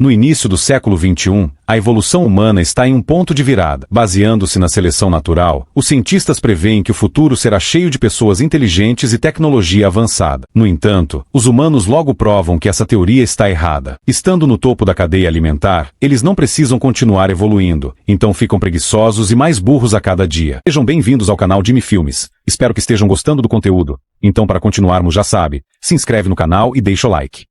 No início do século XXI, a evolução humana está em um ponto de virada. Baseando-se na seleção natural, os cientistas preveem que o futuro será cheio de pessoas inteligentes e tecnologia avançada. No entanto, os humanos logo provam que essa teoria está errada. Estando no topo da cadeia alimentar, eles não precisam continuar evoluindo, então ficam preguiçosos e mais burros a cada dia. Sejam bem-vindos ao canal Jimmy Filmes. Espero que estejam gostando do conteúdo. Então, para continuarmos, já sabe, se inscreve no canal e deixa o like.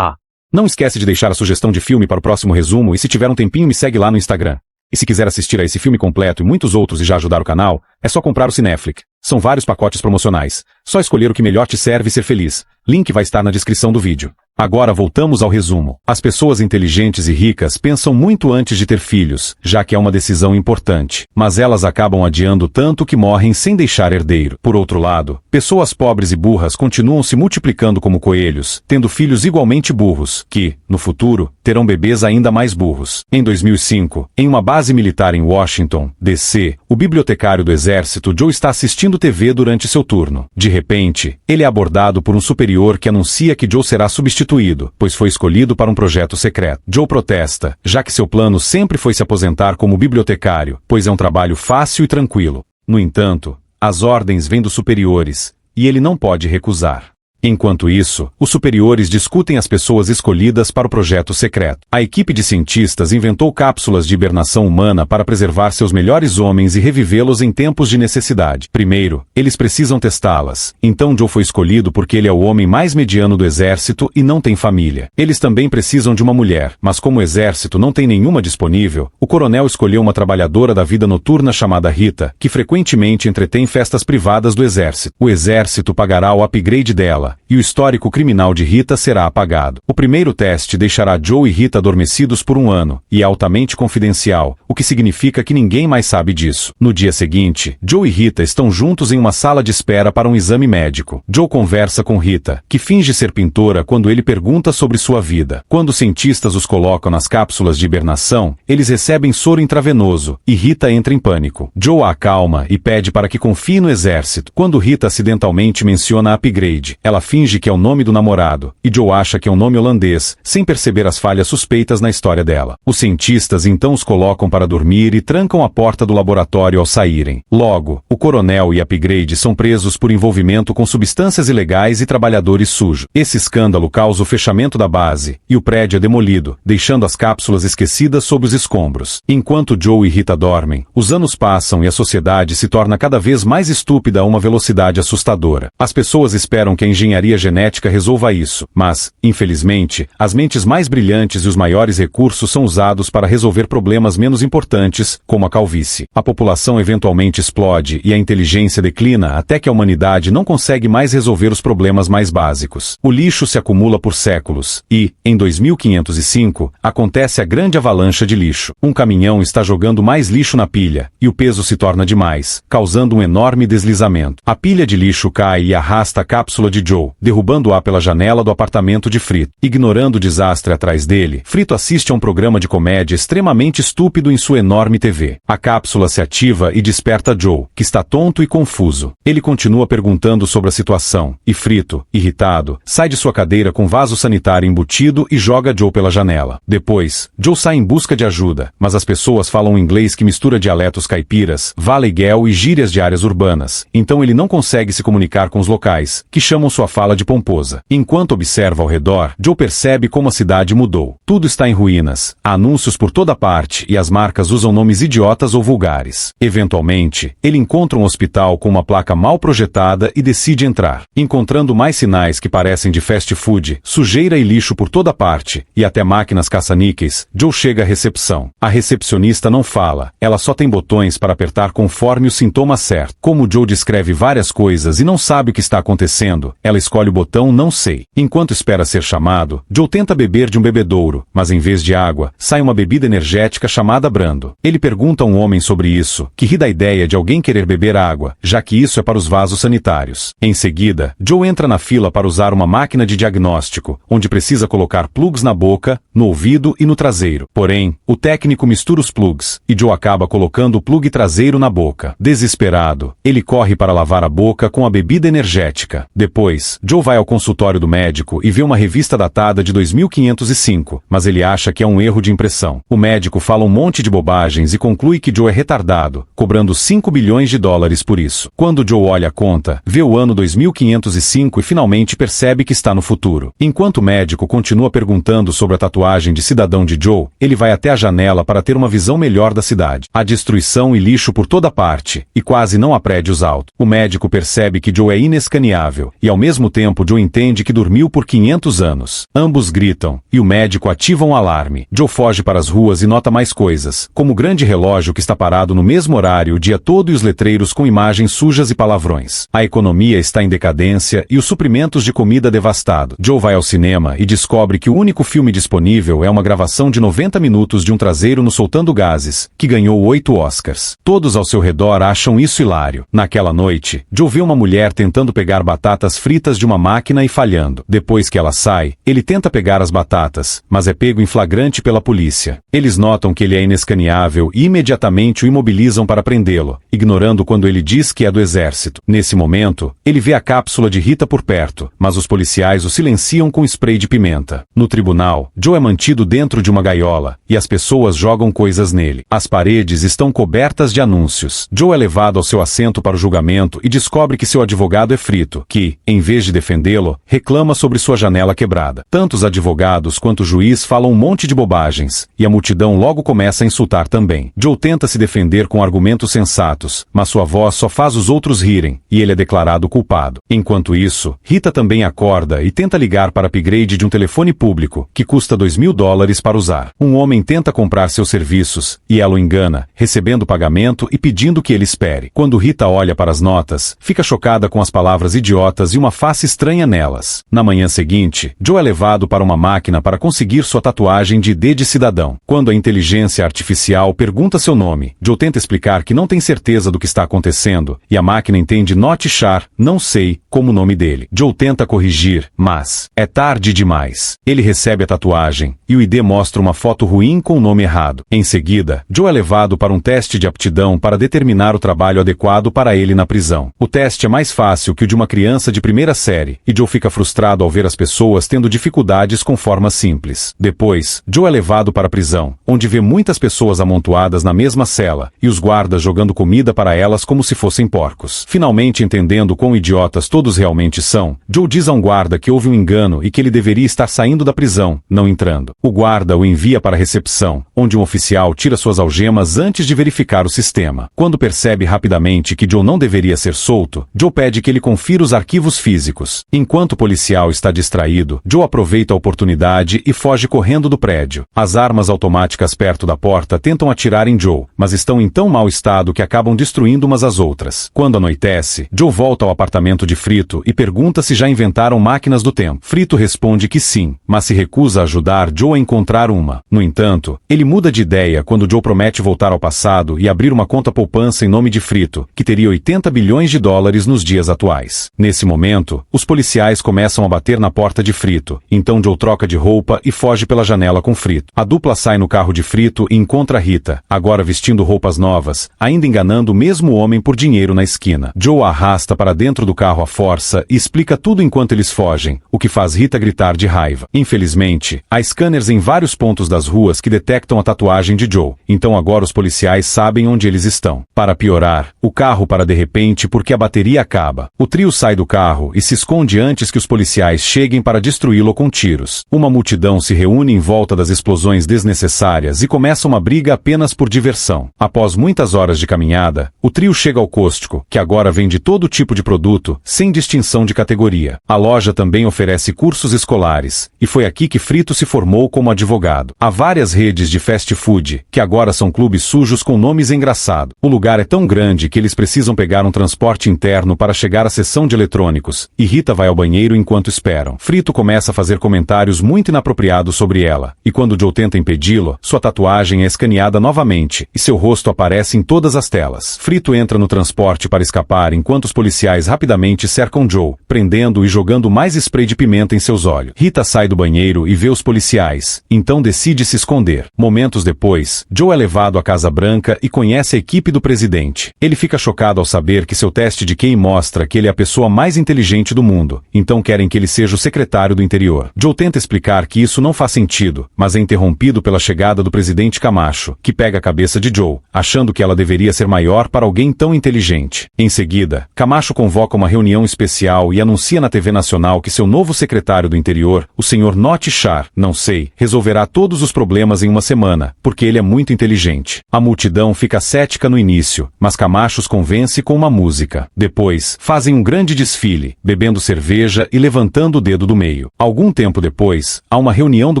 Não esquece de deixar a sugestão de filme para o próximo resumo e se tiver um tempinho me segue lá no Instagram. E se quiser assistir a esse filme completo e muitos outros e já ajudar o canal, é só comprar o Cineflix. São vários pacotes promocionais. Só escolher o que melhor te serve e ser feliz. Link vai estar na descrição do vídeo. Agora voltamos ao resumo. As pessoas inteligentes e ricas pensam muito antes de ter filhos, já que é uma decisão importante. Mas elas acabam adiando tanto que morrem sem deixar herdeiro. Por outro lado, pessoas pobres e burras continuam se multiplicando como coelhos, tendo filhos igualmente burros, que, no futuro, terão bebês ainda mais burros. Em 2005, em uma base militar em Washington, D.C., o bibliotecário do exército Joe está assistindo TV durante seu turno. De repente, ele é abordado por um superior que anuncia que Joe será substituído, pois foi escolhido para um projeto secreto. Joe protesta, já que seu plano sempre foi se aposentar como bibliotecário, pois é um trabalho fácil e tranquilo. No entanto, as ordens vêm dos superiores, e ele não pode recusar. Enquanto isso, os superiores discutem as pessoas escolhidas para o projeto secreto. A equipe de cientistas inventou cápsulas de hibernação humana para preservar seus melhores homens e revivê-los em tempos de necessidade. Primeiro, eles precisam testá-las. Então Joe foi escolhido porque ele é o homem mais mediano do exército e não tem família. Eles também precisam de uma mulher, mas como o exército não tem nenhuma disponível, o coronel escolheu uma trabalhadora da vida noturna chamada Rita, que frequentemente entretém festas privadas do exército. O exército pagará o upgrade dela, e o histórico criminal de Rita será apagado. O primeiro teste deixará Joe e Rita adormecidos por um ano, e é altamente confidencial, o que significa que ninguém mais sabe disso. No dia seguinte, Joe e Rita estão juntos em uma sala de espera para um exame médico. Joe conversa com Rita, que finge ser pintora quando ele pergunta sobre sua vida. Quando os cientistas os colocam nas cápsulas de hibernação, eles recebem soro intravenoso, e Rita entra em pânico. Joe a acalma e pede para que confie no exército. Quando Rita acidentalmente menciona upgrade, ela finge que é o nome do namorado, e Joe acha que é um nome holandês, sem perceber as falhas suspeitas na história dela. Os cientistas então os colocam para dormir e trancam a porta do laboratório ao saírem. Logo, o coronel e Upgrade são presos por envolvimento com substâncias ilegais e trabalhadores sujos. Esse escândalo causa o fechamento da base, e o prédio é demolido, deixando as cápsulas esquecidas sob os escombros. Enquanto Joe e Rita dormem, os anos passam e a sociedade se torna cada vez mais estúpida a uma velocidade assustadora. As pessoas esperam que a engenharia genética resolva isso, mas, infelizmente, as mentes mais brilhantes e os maiores recursos são usados para resolver problemas menos importantes, como a calvície. A população eventualmente explode e a inteligência declina até que a humanidade não consegue mais resolver os problemas mais básicos. O lixo se acumula por séculos e, em 2505, acontece a grande avalanche de lixo. Um caminhão está jogando mais lixo na pilha, e o peso se torna demais, causando um enorme deslizamento. A pilha de lixo cai e arrasta a cápsula de Joe, derrubando-a pela janela do apartamento de Frito. Ignorando o desastre atrás dele, Frito assiste a um programa de comédia extremamente estúpido em sua enorme TV. A cápsula se ativa e desperta Joe, que está tonto e confuso. Ele continua perguntando sobre a situação, e Frito, irritado, sai de sua cadeira com vaso sanitário embutido e joga Joe pela janela. Depois, Joe sai em busca de ajuda, mas as pessoas falam inglês que mistura dialetos caipiras, valeguel e gírias de áreas urbanas, então ele não consegue se comunicar com os locais, que chamam sua fala de pomposa. Enquanto observa ao redor, Joe percebe como a cidade mudou. Tudo está em ruínas, há anúncios por toda parte e as marcas usam nomes idiotas ou vulgares. Eventualmente, ele encontra um hospital com uma placa mal projetada e decide entrar. Encontrando mais sinais que parecem de fast food, sujeira e lixo por toda parte, e até máquinas caça-níqueis, Joe chega à recepção. A recepcionista não fala, ela só tem botões para apertar conforme o sintoma certo. Como Joe descreve várias coisas e não sabe o que está acontecendo, ela escolhe o botão não sei. Enquanto espera ser chamado, Joe tenta beber de um bebedouro, mas em vez de água, sai uma bebida energética chamada Brando. Ele pergunta a um homem sobre isso, que ri da ideia de alguém querer beber água, já que isso é para os vasos sanitários. Em seguida, Joe entra na fila para usar uma máquina de diagnóstico, onde precisa colocar plugs na boca, no ouvido e no traseiro. Porém, o técnico mistura os plugs, e Joe acaba colocando o plug traseiro na boca. Desesperado, ele corre para lavar a boca com a bebida energética. Depois, Depois, Joe vai ao consultório do médico e vê uma revista datada de 2505, mas ele acha que é um erro de impressão. O médico fala um monte de bobagens e conclui que Joe é retardado, cobrando 5 bilhões de dólares por isso. Quando Joe olha a conta, vê o ano 2505 e finalmente percebe que está no futuro. Enquanto o médico continua perguntando sobre a tatuagem de cidadão de Joe, ele vai até a janela para ter uma visão melhor da cidade. Há destruição e lixo por toda parte, e quase não há prédios altos. O médico percebe que Joe é inescaneável, e ao mesmo tempo Joe entende que dormiu por 500 anos. Ambos gritam, e o médico ativa um alarme. Joe foge para as ruas e nota mais coisas, como o grande relógio que está parado no mesmo horário o dia todo e os letreiros com imagens sujas e palavrões. A economia está em decadência e os suprimentos de comida devastado. Joe vai ao cinema e descobre que o único filme disponível é uma gravação de 90 minutos de um traseiro no Soltando Gases, que ganhou 8 Oscars. Todos ao seu redor acham isso hilário. Naquela noite, Joe vê uma mulher tentando pegar batatas fritas de uma máquina e falhando. Depois que ela sai, ele tenta pegar as batatas, mas é pego em flagrante pela polícia. Eles notam que ele é inescaneável e imediatamente o imobilizam para prendê-lo, ignorando quando ele diz que é do exército. Nesse momento, ele vê a cápsula de Rita por perto, mas os policiais o silenciam com spray de pimenta. No tribunal, Joe é mantido dentro de uma gaiola, e as pessoas jogam coisas nele. As paredes estão cobertas de anúncios. Joe é levado ao seu assento para o julgamento e descobre que seu advogado é frito, que, em vez de defendê-lo, reclama sobre sua janela quebrada. Tanto os advogados quanto o juiz falam um monte de bobagens, e a multidão logo começa a insultar também. Joe tenta se defender com argumentos sensatos, mas sua voz só faz os outros rirem, e ele é declarado culpado. Enquanto isso, Rita também acorda e tenta ligar para upgrade de um telefone público, que custa 2.000 dólares para usar. Um homem tenta comprar seus serviços, e ela o engana, recebendo o pagamento e pedindo que ele espere. Quando Rita olha para as notas, fica chocada com as palavras idiotas e uma face estranha nelas. Na manhã seguinte, Joe é levado para uma máquina para conseguir sua tatuagem de ID de cidadão. Quando a inteligência artificial pergunta seu nome, Joe tenta explicar que não tem certeza do que está acontecendo, e a máquina entende not sure, não sei, como o nome dele. Joe tenta corrigir, mas é tarde demais. Ele recebe a tatuagem, e o ID mostra uma foto ruim com o nome errado. Em seguida, Joe é levado para um teste de aptidão para determinar o trabalho adequado para ele na prisão. O teste é mais fácil que o de uma criança de primeira série, e Joe fica frustrado ao ver as pessoas tendo dificuldades com formas simples. Depois, Joe é levado para a prisão, onde vê muitas pessoas amontoadas na mesma cela, e os guardas jogando comida para elas como se fossem porcos. Finalmente entendendo quão idiotas todos realmente são, Joe diz a um guarda que houve um engano e que ele deveria estar saindo da prisão, não entrando. O guarda o envia para a recepção, onde um oficial tira suas algemas antes de verificar o sistema. Quando percebe rapidamente que Joe não deveria ser solto, Joe pede que ele confira os arquivos físicos. Enquanto o policial está distraído, Joe aproveita a oportunidade e foge correndo do prédio. As armas automáticas perto da porta tentam atirar em Joe, mas estão em tão mau estado que acabam destruindo umas às outras. Quando anoitece, Joe volta ao apartamento de Frito e pergunta se já inventaram máquinas do tempo. Frito responde que sim, mas se recusa a ajudar Joe a encontrar uma. No entanto, ele muda de ideia quando Joe promete voltar ao passado e abrir uma conta poupança em nome de Frito, que teria 80 bilhões de dólares nos dias atuais. Nesse momento, os policiais começam a bater na porta de Frito, então Joe troca de roupa e foge pela janela com Frito. A dupla sai no carro de Frito e encontra Rita, agora vestindo roupas novas, ainda enganando o mesmo homem por dinheiro na esquina. Joe a arrasta para dentro do carro à força e explica tudo enquanto eles fogem, o que faz Rita gritar de raiva. Infelizmente, há scanners em vários pontos das ruas que detectam a tatuagem de Joe, então agora os policiais sabem onde eles estão. Para piorar, o carro para de repente porque a bateria acaba. O trio sai do carro e se esconde antes que os policiais cheguem para destruí-lo com tiros. Uma multidão se reúne em volta das explosões desnecessárias e começa uma briga apenas por diversão. Após muitas horas de caminhada, o trio chega ao Costco, que agora vende todo tipo de produto, sem distinção de categoria. A loja também oferece cursos escolares, e foi aqui que Frito se formou como advogado. Há várias redes de fast food, que agora são clubes sujos com nomes engraçados. O lugar é tão grande que eles precisam pegar um transporte interno para chegar à seção de eletrônicos, e Rita vai ao banheiro enquanto esperam. Frito começa a fazer comentários muito inapropriados sobre ela, e quando Joe tenta impedi-lo, sua tatuagem é escaneada novamente, e seu rosto aparece em todas as telas. Frito entra no transporte para escapar enquanto os policiais rapidamente cercam Joe, prendendo e jogando mais spray de pimenta em seus olhos. Rita sai do banheiro e vê os policiais, então decide se esconder. Momentos depois, Joe é levado à Casa Branca e conhece a equipe do presidente. Ele fica chocado ao saber que seu teste de QI mostra que ele é a pessoa mais inteligente inteligente do mundo, então querem que ele seja o secretário do interior. Joe tenta explicar que isso não faz sentido, mas é interrompido pela chegada do presidente Camacho, que pega a cabeça de Joe, achando que ela deveria ser maior para alguém tão inteligente. Em seguida, Camacho convoca uma reunião especial e anuncia na TV Nacional que seu novo secretário do interior, o Sr. Not Char, não sei, resolverá todos os problemas em uma semana, porque ele é muito inteligente. A multidão fica cética no início, mas Camacho os convence com uma música. Depois, fazem um grande desfile, bebendo cerveja e levantando o dedo do meio. Algum tempo depois, há uma reunião do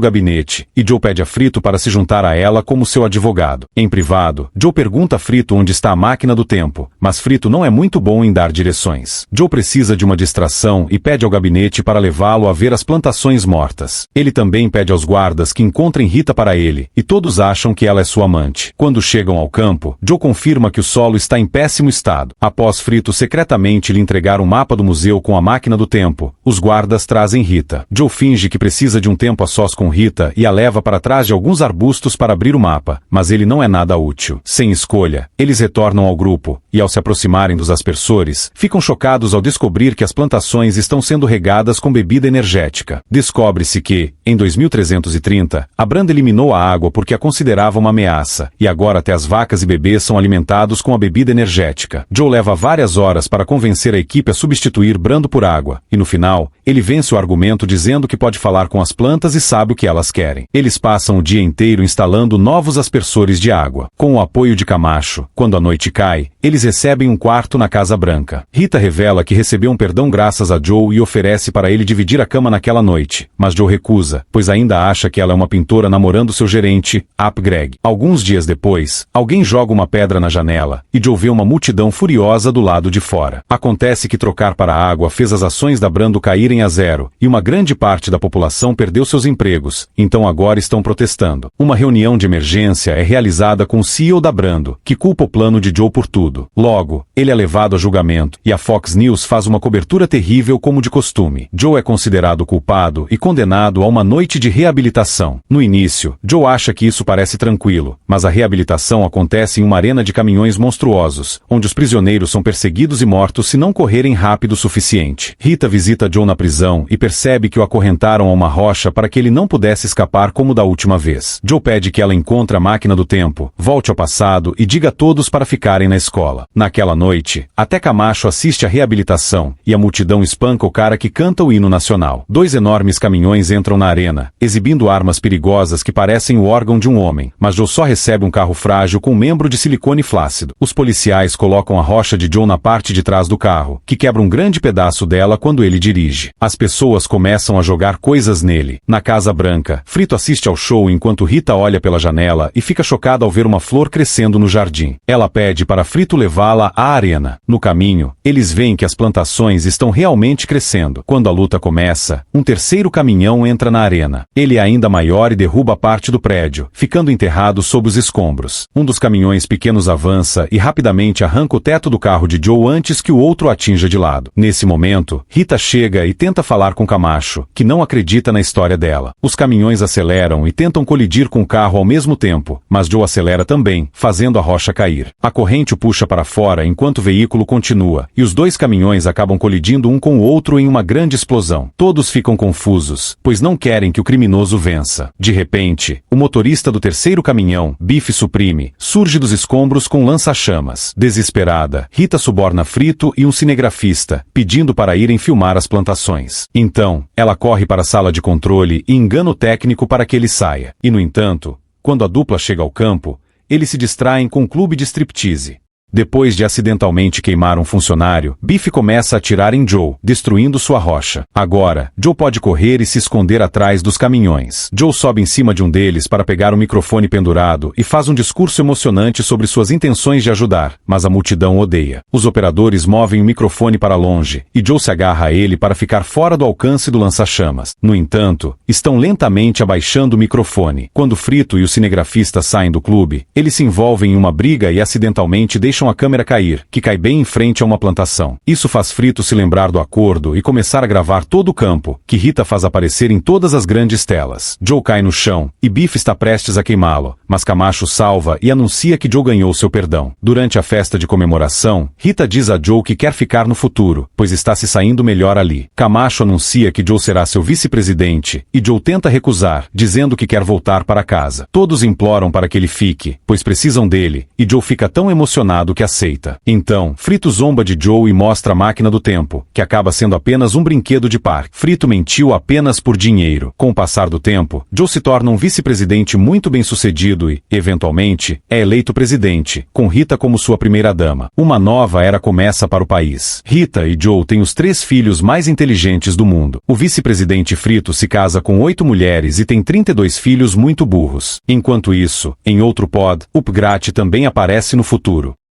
gabinete, e Joe pede a Frito para se juntar a ela como seu advogado. Em privado, Joe pergunta a Frito onde está a máquina do tempo, mas Frito não é muito bom em dar direções. Joe precisa de uma distração e pede ao gabinete para levá-lo a ver as plantações mortas. Ele também pede aos guardas que encontrem Rita para ele, e todos acham que ela é sua amante. Quando chegam ao campo, Joe confirma que o solo está em péssimo estado. Após Frito secretamente lhe entregar um mapa do museu com a máquina do tempo, os guardas trazem Rita. Joe finge que precisa de um tempo a sós com Rita e a leva para trás de alguns arbustos para abrir o mapa, mas ele não é nada útil. Sem escolha, eles retornam ao grupo, e ao se aproximarem dos aspersores, ficam chocados ao descobrir que as plantações estão sendo regadas com bebida energética. Descobre-se que, em 2330, a Branda eliminou a água porque a considerava uma ameaça, e agora até as vacas e bebês são alimentados com a bebida energética. Joe leva várias horas para convencer a equipe a substituir Brando por água, e no final, ele vence o argumento dizendo que pode falar com as plantas e sabe o que elas querem. Eles passam o dia inteiro instalando novos aspersores de água. Com o apoio de Camacho, quando a noite cai, eles recebem um quarto na Casa Branca. Rita revela que recebeu um perdão graças a Joe e oferece para ele dividir a cama naquela noite, mas Joe recusa, pois ainda acha que ela é uma pintora namorando seu gerente, Ap Greg. Alguns dias depois, alguém joga uma pedra na janela, e Joe vê uma multidão furiosa do lado de fora. Acontece que trocar para a água fez as ações da Brando caírem a zero, e uma grande parte da população perdeu seus empregos, então agora estão protestando. Uma reunião de emergência é realizada com o CEO da Brando, que culpa o plano de Joe por tudo. Logo, ele é levado a julgamento, e a Fox News faz uma cobertura terrível como de costume. Joe é considerado culpado e condenado a uma noite de reabilitação. No início, Joe acha que isso parece tranquilo, mas a reabilitação acontece em uma arena de caminhões monstruosos, onde os prisioneiros são perseguidos e mortos se não correrem rápido o suficiente. Rita visita Joe na prisão e percebe que o acorrentaram a uma rocha para que ele não pudesse escapar como da última vez. Joe pede que ela encontre a máquina do tempo, volte ao passado e diga a todos para ficarem na escola. Naquela noite, até Camacho assiste à reabilitação, e a multidão espanca o cara que canta o hino nacional. Dois enormes caminhões entram na arena, exibindo armas perigosas que parecem o órgão de um homem, mas Joe só recebe um carro frágil com um membro de silicone flácido. Os policiais colocam a rocha de Joe na parte de trás do carro, que quebra um grande pedaço dela quando ele dirige. As pessoas começam a jogar coisas nele. Na Casa Branca, Frito assiste ao show enquanto Rita olha pela janela e fica chocada ao ver uma flor crescendo no jardim. Ela pede para Frito levá-la à arena. No caminho, eles veem que as plantações estão realmente crescendo. Quando a luta começa, um terceiro caminhão entra na arena. Ele é ainda maior e derruba parte do prédio, ficando enterrado sob os escombros. Um dos caminhões pequenos avança e rapidamente arranca o teto do carro de Joe antes que o outro atinja de lado. Nesse momento, Rita chega e tenta falar com Camacho, que não acredita na história dela. Os caminhões aceleram e tentam colidir com o carro ao mesmo tempo, mas Joe acelera também, fazendo a rocha cair. A corrente o puxa para fora enquanto o veículo continua, e os dois caminhões acabam colidindo um com o outro em uma grande explosão. Todos ficam confusos, pois não querem que o criminoso vença. De repente, o motorista do terceiro caminhão, Bife Supreme, surge dos escombros com lança-chamas. Desesperada, Rita suborna Frito e um cinegrafista, pedindo para irem filmar as plantações. Então, ela corre para a sala de controle e engana o técnico para que ele saia. E no entanto, quando a dupla chega ao campo, eles se distraem com um clube de striptease. Depois de acidentalmente queimar um funcionário, Biff começa a atirar em Joe, destruindo sua rocha. Agora, Joe pode correr e se esconder atrás dos caminhões. Joe sobe em cima de um deles para pegar um microfone pendurado e faz um discurso emocionante sobre suas intenções de ajudar, mas a multidão odeia. Os operadores movem o microfone para longe, e Joe se agarra a ele para ficar fora do alcance do lança-chamas. No entanto, estão lentamente abaixando o microfone. Quando Frito e o cinegrafista saem do clube, eles se envolvem em uma briga e acidentalmente deixam deixam a câmera cair, que cai bem em frente a uma plantação. Isso faz Frito se lembrar do acordo e começar a gravar todo o campo, que Rita faz aparecer em todas as grandes telas. Joe cai no chão, e Biff está prestes a queimá-lo, mas Camacho salva e anuncia que Joe ganhou seu perdão. Durante a festa de comemoração, Rita diz a Joe que quer ficar no futuro, pois está se saindo melhor ali. Camacho anuncia que Joe será seu vice-presidente, e Joe tenta recusar, dizendo que quer voltar para casa. Todos imploram para que ele fique, pois precisam dele, e Joe fica tão emocionado que aceita. Então, Frito zomba de Joe e mostra a máquina do tempo, que acaba sendo apenas um brinquedo de parque. Frito mentiu apenas por dinheiro. Com o passar do tempo, Joe se torna um vice-presidente muito bem-sucedido e, eventualmente, é eleito presidente, com Rita como sua primeira-dama. Uma nova era começa para o país. Rita e Joe têm os 3 filhos mais inteligentes do mundo. O vice-presidente Frito se casa com 8 mulheres e tem 32 filhos muito burros. Enquanto isso, em outro pod, Upgrat também aparece no futuro.